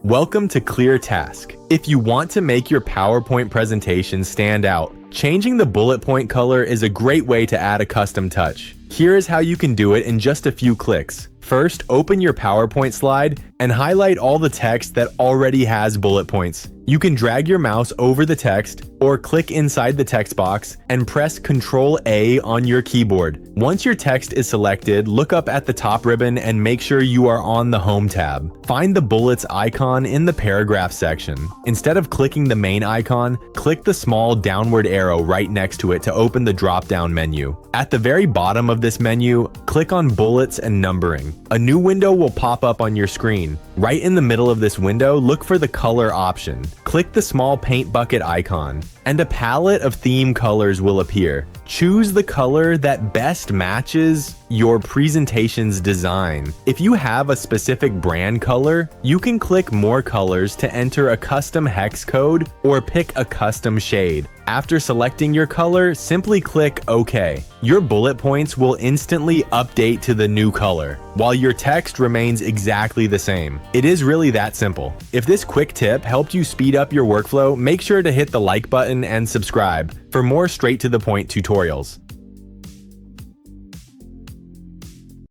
Welcome to ClearTask. If you want to make your PowerPoint presentation stand out, changing the bullet point color is a great way to add a custom touch. Here is how you can do it in just a few clicks. First, open your PowerPoint slide and highlight all the text that already has bullet points. You can drag your mouse over the text or click inside the text box and press Ctrl-A on your keyboard. Once your text is selected, look up at the top ribbon and make sure you are on the Home tab. Find the bullets icon in the paragraph section. Instead of clicking the main icon, click the small downward arrow right next to it to open the drop-down menu. At the very bottom of this menu, click on Bullets and Numbering. A new window will pop up on your screen. Right in the middle of this window, look for the color option. Click the small paint bucket icon, and a palette of theme colors will appear. Choose the color that best matches your presentation's design. If you have a specific brand color, you can click More Colors to enter a custom hex code or pick a custom shade. After selecting your color, simply click OK. Your bullet points will instantly update to the new color, while your text remains exactly the same. It is really that simple. If this quick tip helped you speed up your workflow, make sure to hit the like button and subscribe for more straight-to-the-point tutorials.